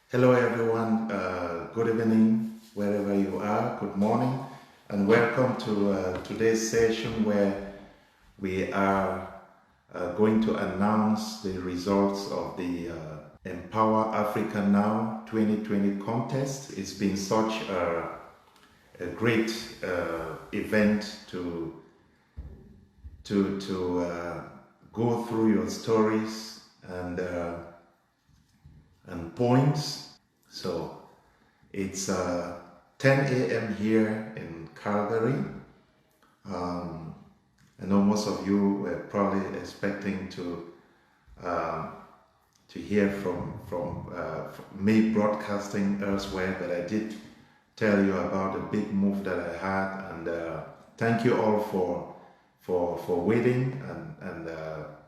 Hello everyone, good evening wherever you are, good morning, and welcome to today's session where we are going to announce the results of the Empower Africa Now 2020 contest. It's been such a great event to go through your stories and points. So it's 10 a.m. here in Calgary. I know most of you were probably expecting to hear from me broadcasting elsewhere, but I did tell you about the big move that I had, and thank you all for waiting and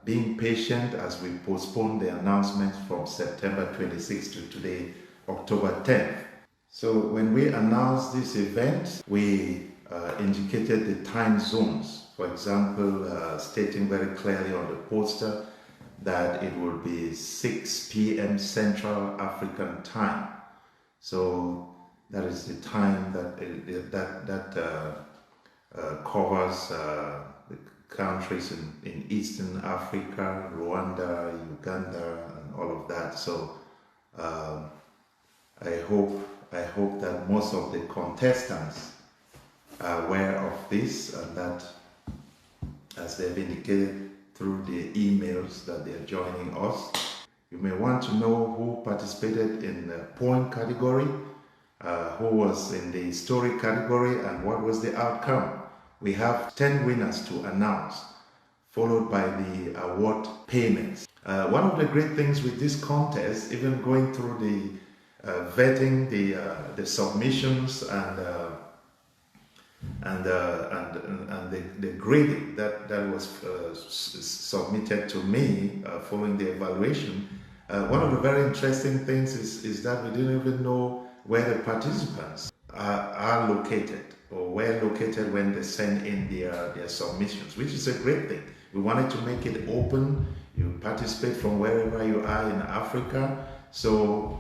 being patient as we postponed the announcement from September 26th to today, October 10th. So when we announced this event, we indicated the time zones. For example, stating very clearly on the poster that it will be 6 p.m. Central African time. So that is the time that covers the countries in Eastern Africa, Rwanda, Uganda, and all of that. So I hope that most of the contestants are aware of this, and that, as they've indicated through the emails that they are joining us. You may want to know who participated in the poem category, who was in the story category, and what was the outcome. We have 10 winners to announce, followed by the award payments. One of the great things with this contest, even going through the vetting the submissions and the grading that was submitted to me following the evaluation, one of the very interesting things is that we didn't even know where the participants are located or were located when they send in their submissions, which is a great thing. We wanted to make it open. You participate from wherever you are in Africa. So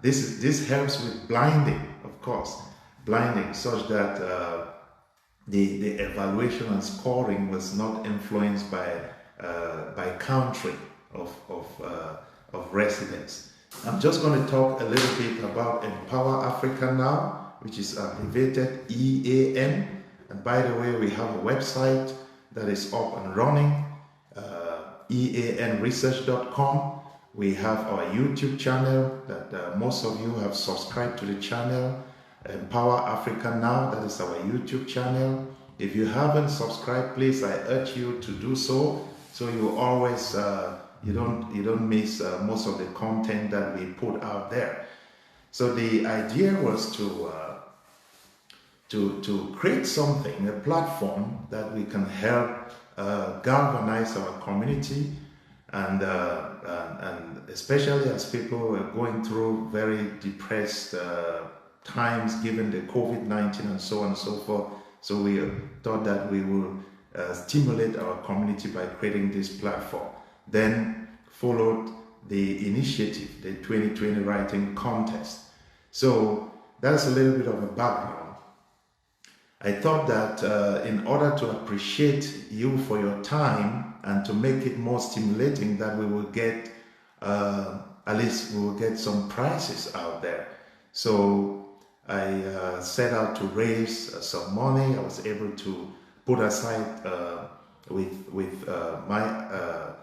this helps with blinding, of course, blinding, such that the evaluation and scoring was not influenced by country of residence. I'm just going to talk a little bit about Empower Africa Now, which is abbreviated EAN. And by the way, we have a website that is up and running, eanresearch.com. We have our YouTube channel that most of you have subscribed to the channel, Empower Africa Now. That is our YouTube channel. If you haven't subscribed, please, I urge you to do so you always you don't miss most of the content that we put out there. So the idea was to create something, a platform that we can help galvanize our community, and especially as people are going through very depressed times given the COVID-19 and so on and so forth. So we thought that we will stimulate our community by creating this platform. Then followed the initiative, the 2020 writing contest. So that's a little bit of a background. I thought that in order to appreciate you for your time and to make it more stimulating, that we will get, at least we will get some prizes out there. So I set out to raise some money. I was able to put aside with my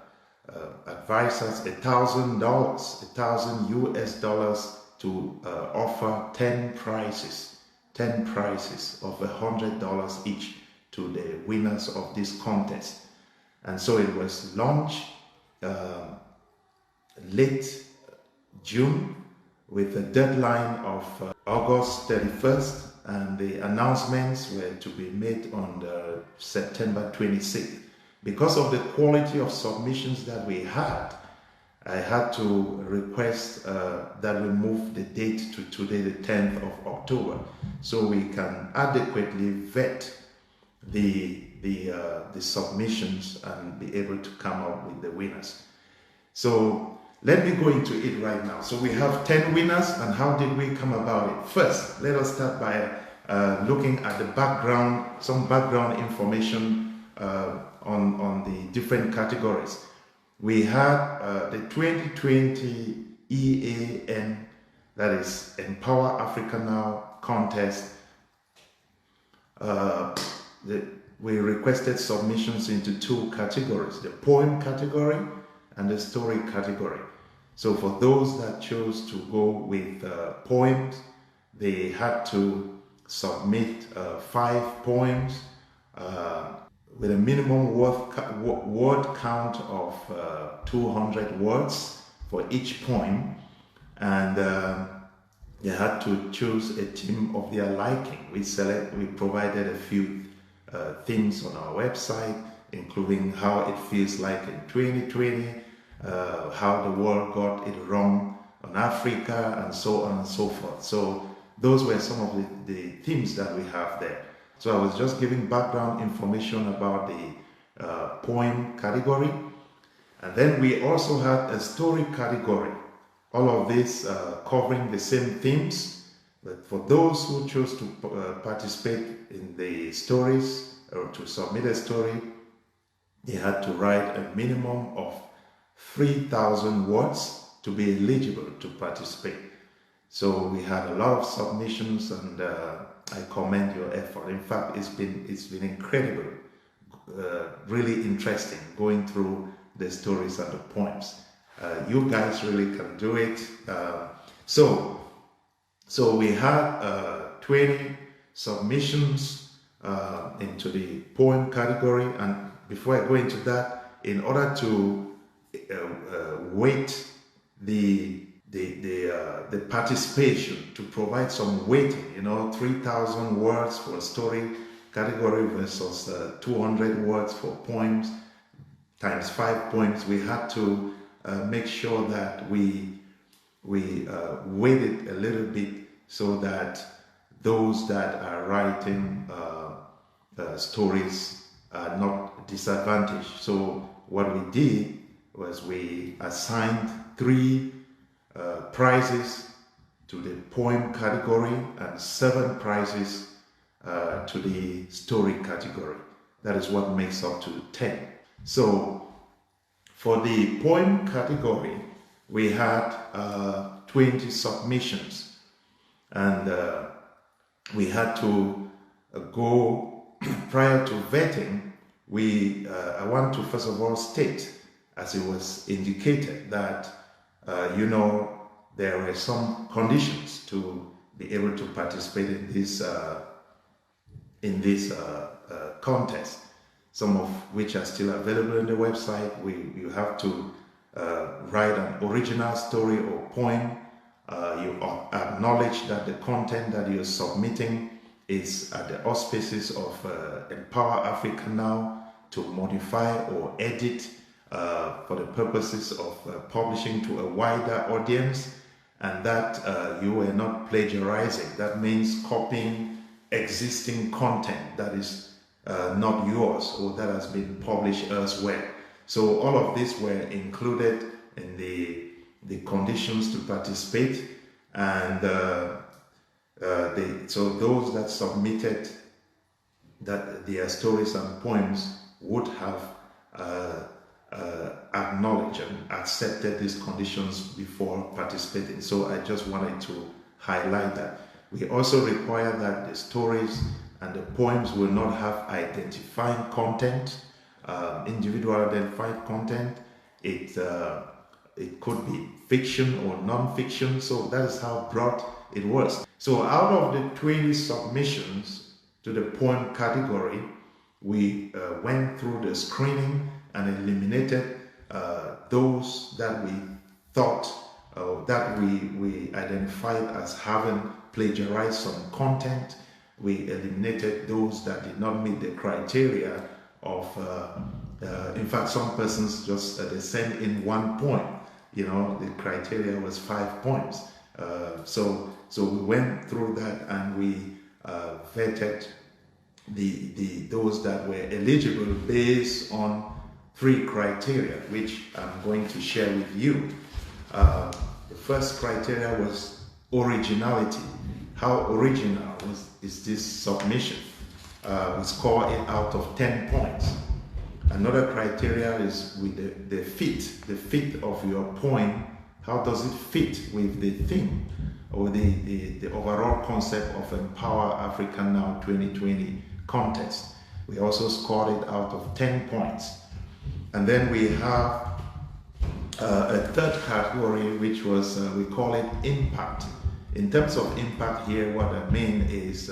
advisors $1,000, $1,000 US to offer 10 prizes of $100 each to the winners of this contest. And so it was launched late June with a deadline of August 31st, and the announcements were to be made on the September 26th. Because of the quality of submissions that we had, I had to request that we move the date to today, the 10th of October, so we can adequately vet the submissions and be able to come up with the winners. So let me go into it right now. So we have 10 winners, and how did we come about it? First, let us start by looking at the background, some background information on the different categories. We had the 2020 EAN, that is Empower Africa Now contest. We requested submissions into two categories, the poem category and the story category. So for those that chose to go with poems, they had to submit 5 poems with a minimum word count of 200 words for each poem, and they had to choose a theme of their liking. We provided a few themes on our website, including how it feels like in 2020, how the world got it wrong on Africa, and so on and so forth. So those were some of the themes that we have there. So I was just giving background information about the poem category. And then we also had a story category. All of this covering the same themes. But for those who chose to participate in the stories or to submit a story, they had to write a minimum of 3,000 words to be eligible to participate. So we had a lot of submissions, and I commend your effort. In fact, it's been incredible, really interesting going through the stories and the poems. You guys really can do it. So we had 20 submissions into the poem category, and before I go into that, in order to weight the participation, to provide some weighting, 3,000 words for a story category versus 200 words for poems times 5 poems, we had to make sure that we weighted a little bit so that those that are writing stories are not disadvantaged. So what we did was we assigned 3 prizes to the poem category and 7 prizes to the story category. That is what makes up to 10. So for the poem category, we had 20 submissions, and we had to go prior to vetting. I want to first of all state, as it was indicated, that there were some conditions to be able to participate in this contest, some of which are still available on the website. You have to write an original story or poem. You acknowledge that the content that you're submitting is at the auspices of Empower Africa Now to modify or edit for the purposes of publishing to a wider audience, and that you were not plagiarizing. That means copying existing content that is not yours or that has been published elsewhere. So all of these were included in the conditions to participate, and so those that submitted that their stories and poems would have acknowledged and accepted these conditions before participating. So I just wanted to highlight that. We also require that the stories and the poems will not have identifying content, individual identified content. It could be fiction or non-fiction, so that is how broad it was. So out of the 20 submissions to the poem category, we went through the screening and eliminated those that we thought that we identified as having plagiarized some content. We eliminated those that did not meet the criteria of, in fact, some persons just they sent in 1 poem. The criteria was 5 poems. So we went through that, and we vetted those that were eligible based on 3 criteria, which I'm going to share with you. The first criteria was originality. How original is this submission? We score it out of 10 points. Another criteria is with the fit of your poem. How does it fit with the theme or the overall concept of Empower Africa Now 2020 contest? We also scored it out of 10 points. And then we have a third category, which was, we call it impact. In terms of impact here, what I mean is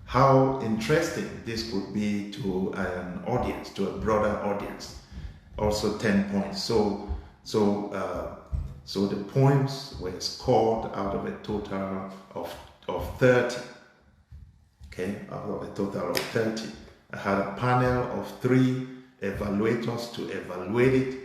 how interesting this could be to an audience, to a broader audience. Also 10 points. So the poems were scored out of a total of 30. Okay, out of a total of 30. I had a panel of 3 evaluators to evaluate it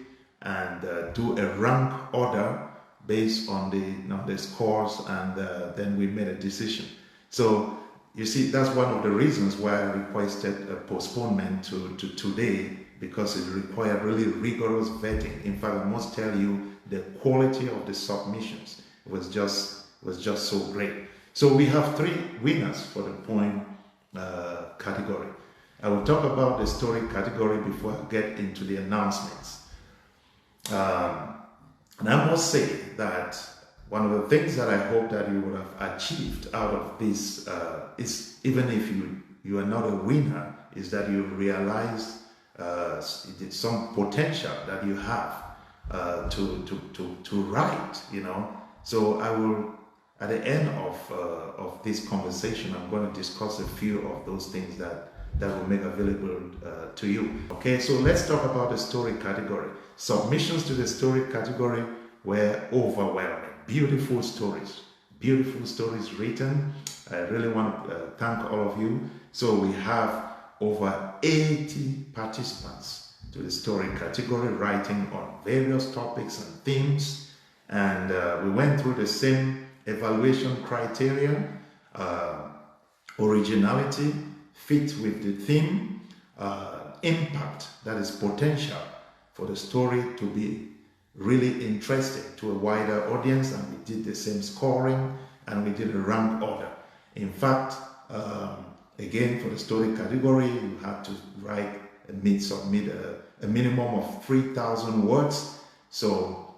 and do a rank order based on the scores, and then we made a decision. So you see, that's one of the reasons why I requested a postponement to today, because it required really rigorous vetting. In fact, I must tell you, the quality of the submissions was just so great. So we have 3 winners for the poem category. I will talk about the story category before I get into the announcements. And I must say that one of the things that I hope that you would have achieved out of this is, even if you are not a winner, is that you realize some potential that you have to write, you know. So I will, at the end of this conversation, I'm going to discuss a few of those things that will make available to you. Okay, so let's talk about the story category. Submissions to the story category were overwhelming. Beautiful stories written. I really want to thank all of you. So we have over 80 participants to the story category, writing on various topics and themes. And we went through the same evaluation criteria: originality, fit with the theme, impact, that is potential for the story to be really interesting to a wider audience, and we did the same scoring, and we did a rank order. In fact, again, for the story category, you had to submit a minimum of 3,000 words. So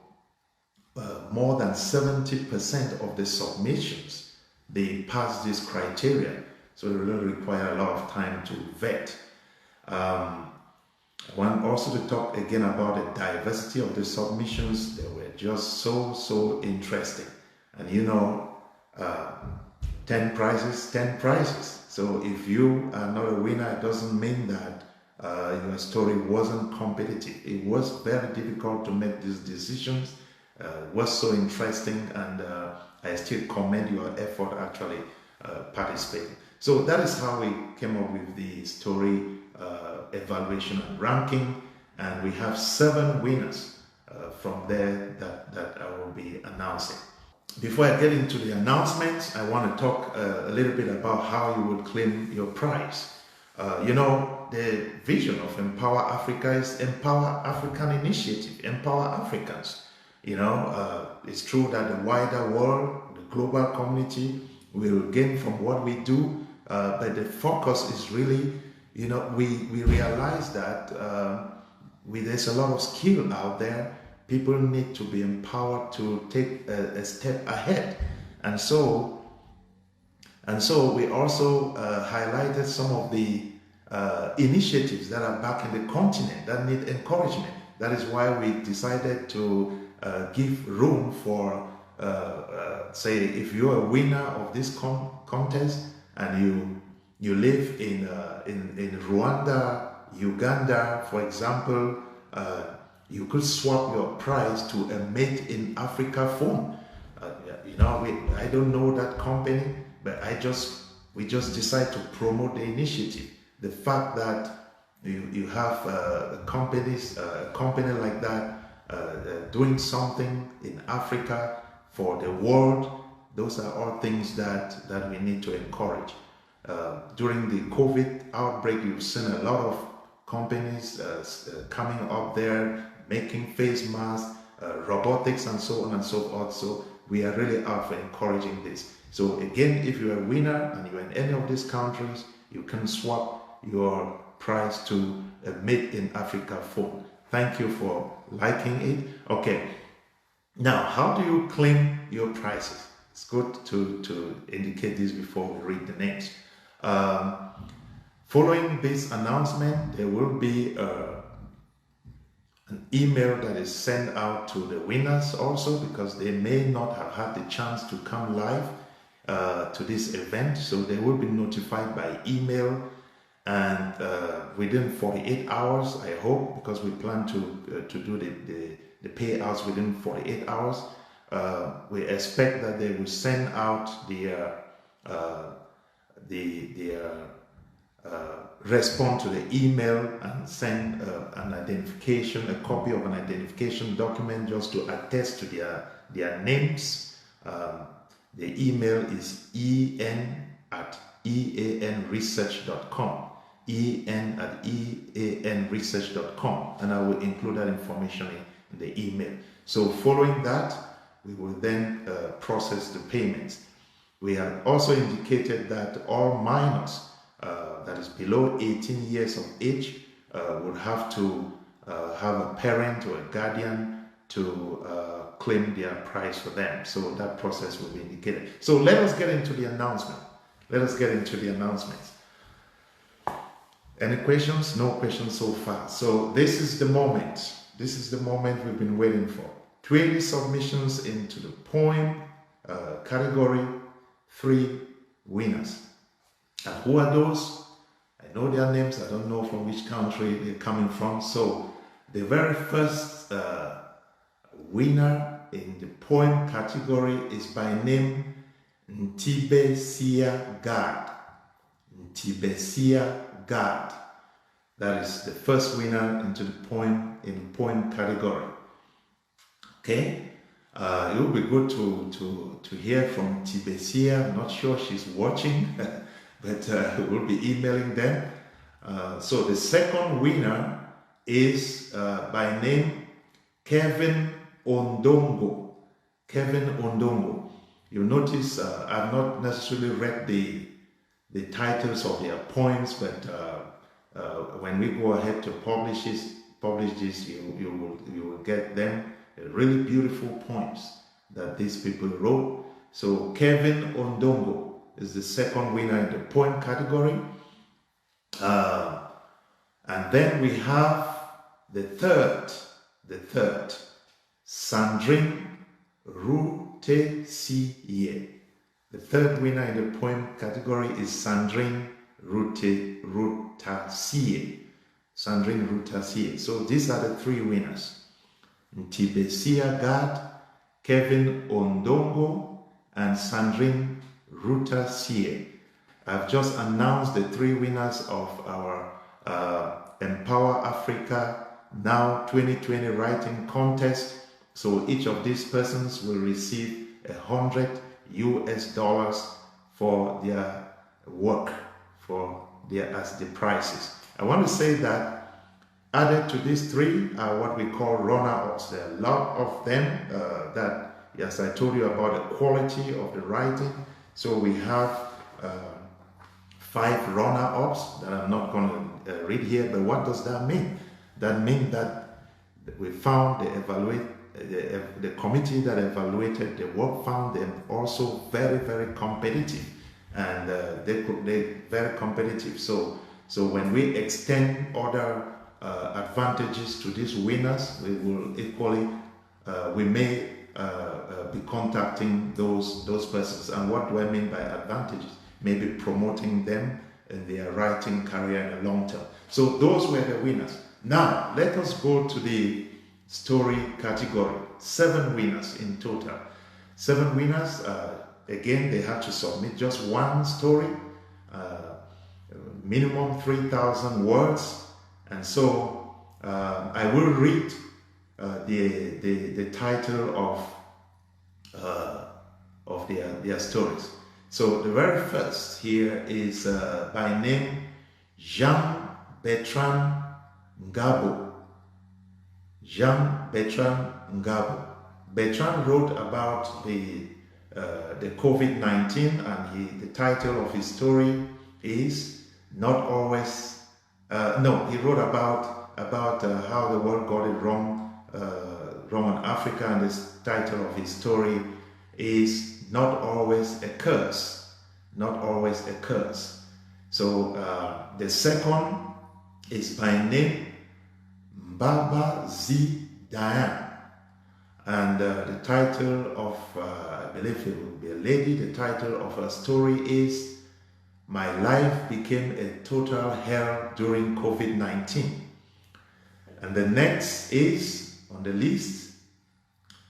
more than 70% of the submissions, they passed this criteria. So it really require a lot of time to vet. I want also to talk again about the diversity of the submissions. They were just so interesting. And you know, 10 prizes. So if you are not a winner, it doesn't mean that your story wasn't competitive. It was very difficult to make these decisions. It was so interesting, and I still commend your effort actually participating. So that is how we came up with the story evaluation and ranking, and we have 7 winners from there that I will be announcing. Before I get into the announcements, I want to talk a little bit about how you would claim your prize. You know, the vision of Empower Africa is Empower African Initiative, Empower Africans. You know, it's true that the wider world, the global community will gain from what we do, but the focus is really, you know, we realize that there's a lot of skill out there. People need to be empowered to take a step ahead. And so we also highlighted some of the initiatives that are back in the continent that need encouragement. That is why we decided to give room for, say, if you're a winner of this contest and you live in Rwanda, Uganda, for example, you could swap your prize to a Made in Africa phone. You know, I don't know that company, but we just decide to promote the initiative. The fact that you have a company like that doing something in Africa for the world, those are all things that we need to encourage. During the COVID outbreak, you've seen a lot of companies coming up there, making face masks, robotics and so on and so forth. So we are really out for encouraging this. So again, if you're a winner and you're in any of these countries, you can swap your prize to a Made in Africa phone. Thank you for liking it. Okay, now how do you claim your prizes? It's good to indicate this before we read the names. Following this announcement, there will be an email that is sent out to the winners also, because they may not have had the chance to come live to this event. So they will be notified by email, and within 48 hours, I hope, because we plan to do the payouts within 48 hours. We expect that they will send out respond to the email and send an identification, a copy of an identification document just to attest to their names. The email is EAN@EANresearch.com. EAN@EANresearch.com, and I will include that information in the email. So following that, we will then process the payments. We have also indicated that all minors that is below 18 years of age would have to have a parent or a guardian to claim their prize for them. So that process will be indicated. So let us get into the announcement. Any questions? No questions so far. So this is the moment. This is the moment we've been waiting for. 20 submissions into the poem category, 3 winners. And who are those? I know their names. I don't know from which country they're coming from. So the very first winner in the poem category is by name Ntibesia God. Ntibesia God. That is the first winner into the poem in the poem category. Okay, it will be good to hear from Ntibesia. I'm not sure she's watching, but we'll be emailing them. So the second winner is by name Kevin Ondongo. Kevin Ondongo. You notice I've not necessarily read the titles of their poems, but when we go ahead to publish this, you will get them. Really beautiful poems that these people wrote. So Kevin Ondongo is the second winner in the poem category. And then we have the third, Sandrine Rutesiye. The third winner in the poem category is Sandrine Rutesiye. Sandrine Rutesiye. So these are the 3 winners. Ntibesia God, Kevin Ondongo, and Sandrine Rutesiye. I've just announced the 3 winners of our Empower Africa Now 2020 writing contest. So each of these persons will receive $100 for their work, as the prizes. I want to say that added to these 3 are what we call runner-ups. There are a lot of them that, yes, I told you about the quality of the writing. So we have 5 runner-ups that I'm not going to read here, but what does that mean? That means that we found the committee that evaluated the work found them also very, very competitive, and they're very competitive. So when we extend other advantages to these winners, we will equally we may be contacting those persons. And what do I mean by advantages? Maybe promoting them in their writing career in the long term. So those were the winners. Now let us go to the story category. 7 winners in total. 7 winners. Again, they have to submit just 1 story, minimum 3,000 words. And so I will read the title of their stories. So the very first here is by name Jean Bertrand Ngabo. Jean-Bertrand Ngabo. Bertrand wrote about the COVID-19, and the title of his story is Not Always, he wrote about how the world got it wrong on Africa, and the title of his story is Not Always a Curse. Not Always a Curse. So the second is by name Baba Z. Diane. And the title of, I believe it will be a lady, the title of her story is My Life Became a Total Hell During COVID-19. And the next is on the list,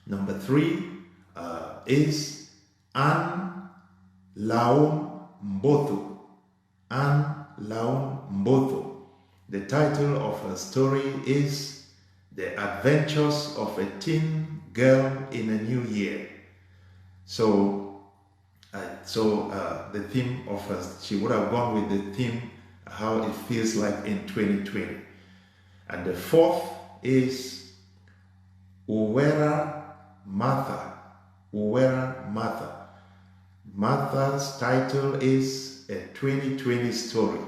number 3, is Anne Laon Mbotho. Anne Laon Mbotho. The title of her story is The Adventures of a Teen Girl in a New Year. So the theme of her, she would have gone with the theme, how it feels like in 2020. And the fourth is Uwera Martha. Uwera Martha. Martha's title is A 2020 Story.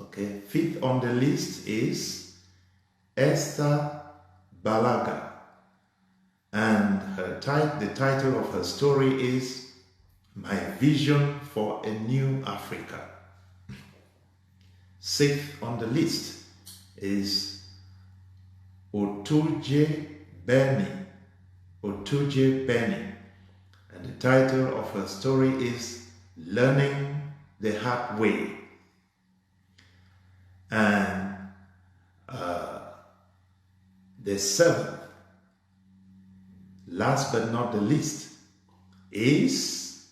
Okay, fifth on the list is Esther Balaga, and the title of her story is My Vision for a New Africa. Sixth on the list is Otuje Beni. Otuje Beni, and the title of her story is Learning the Hard Way. And the seventh, last but not the least, is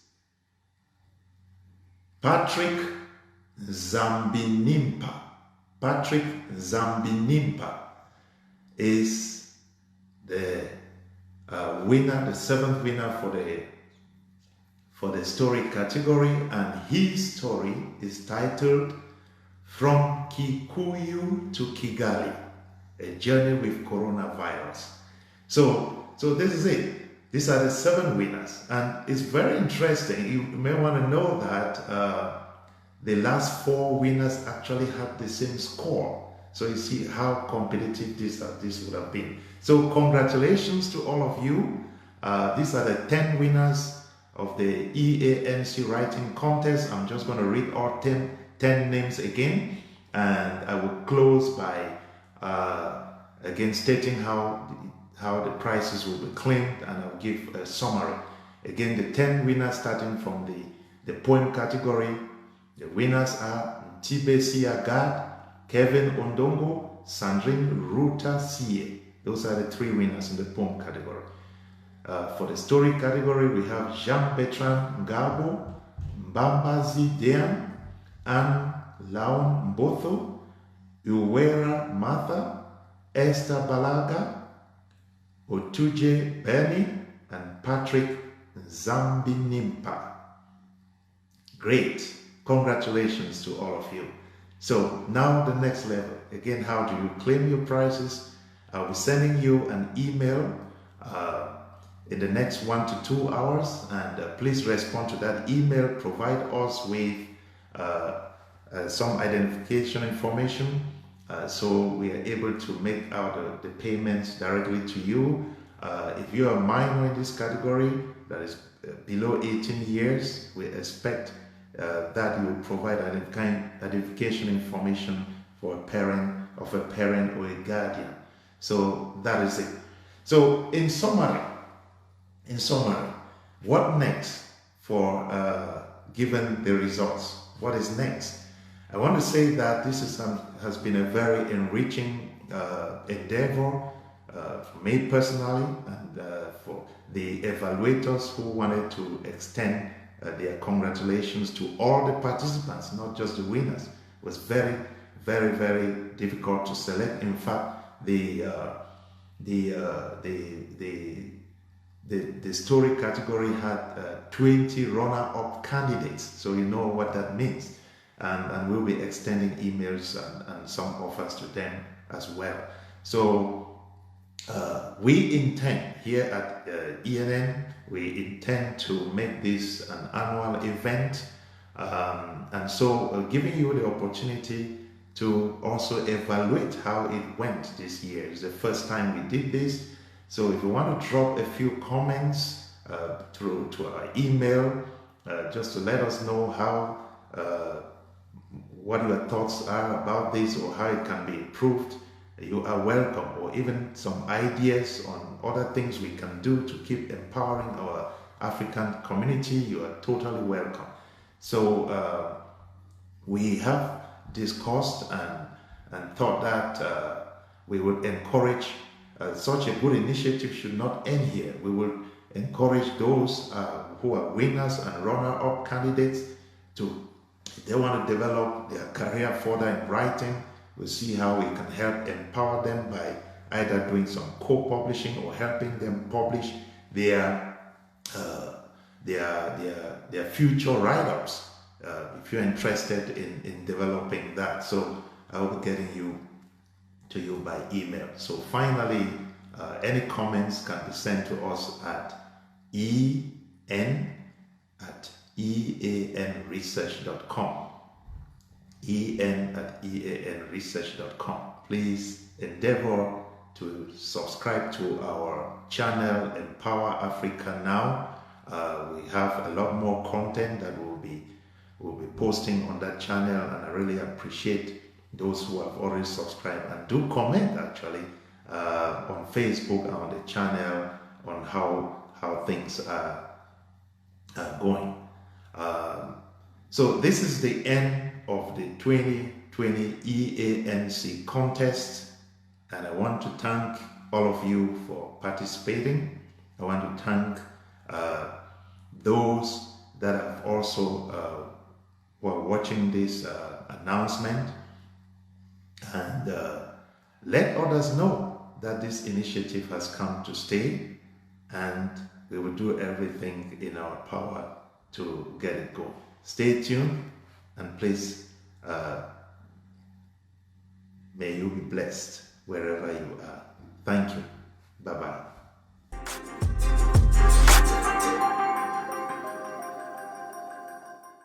Patrick Zambinimpa. Patrick Zambinimpa is the winner, the seventh winner for the story category, and his story is titled From Kikuyu to Kigali, a journey with coronavirus. So this is it. These are the 7 winners, and it's very interesting. You may want to know that the last 4 winners actually had the same score. So you see how competitive this would have been. So congratulations to all of you. These are the 10 winners of the EANC writing contest. I'm just going to read all 10 names again, and I will close by again stating how the prizes will be claimed, and I'll give a summary. Again, the 10 winners starting from the poem category. The winners are Tibesi Agad, Kevin Ondongo, Sandrine Ruta Sie. Those are the 3 winners in the poem category. For the story category, we have Jean-Bertrand Ngabo, Mbambazi Dean, Anne Laon Mbotho, Uwera Martha, Esther Balaga, Otuje Beni, and Patrick Zambinimpa. Great. Congratulations to all of you. So now the next level. Again, how do you claim your prizes? I'll be sending you an email in the next 1 to 2 hours, and please respond to that email. Provide us with some identification information so we are able to make out the payments directly to you. If you are a minor in this category, that is below 18 years, we expect that you will provide identification information for a parent or a guardian. So that is it. So in summary, what next for given the results? What is next? I want to say that this has been a very enriching endeavor for me personally, and for the evaluators who wanted to extend their congratulations to all the participants, not just the winners. It was very, very, very difficult to select. In fact, the story category had 20 runner-up candidates, so you know what that means. And we'll be extending emails and some offers to them as well. So We intend here at EAN, we intend to make this an annual event, and so giving you the opportunity to also evaluate how it went this year. It's the first time we did this, so if you want to drop a few comments through to our email, just to let us know how what your thoughts are about this or how it can be improved, you are welcome, or even some ideas on other things we can do to keep empowering our African community, you are totally welcome. So we have discussed and thought that we would encourage such a good initiative should not end here. We will encourage those who are winners and runner-up candidates to, if they want to develop their career further in writing, we'll see how we can help empower them by either doing some co-publishing or helping them publish their future write-ups. If you're interested in developing that, so I will be getting to you by email. So finally, any comments can be sent to us at EAN@EANresearch.com. EAN@EANresearch.com. Please endeavor to subscribe to our channel Empower Africa Now. We have a lot more content that we'll be posting on that channel, and I really appreciate those who have already subscribed and do comment actually on Facebook and on the channel on how things are going. So this is the end of the 2020 EANC contest, and I want to thank all of you for participating. I want to thank those that have also were watching this announcement, and let others know that this initiative has come to stay, and we will do everything in our power to get it going. Stay tuned, and please may you be blessed wherever you are. Thank you. Bye-bye.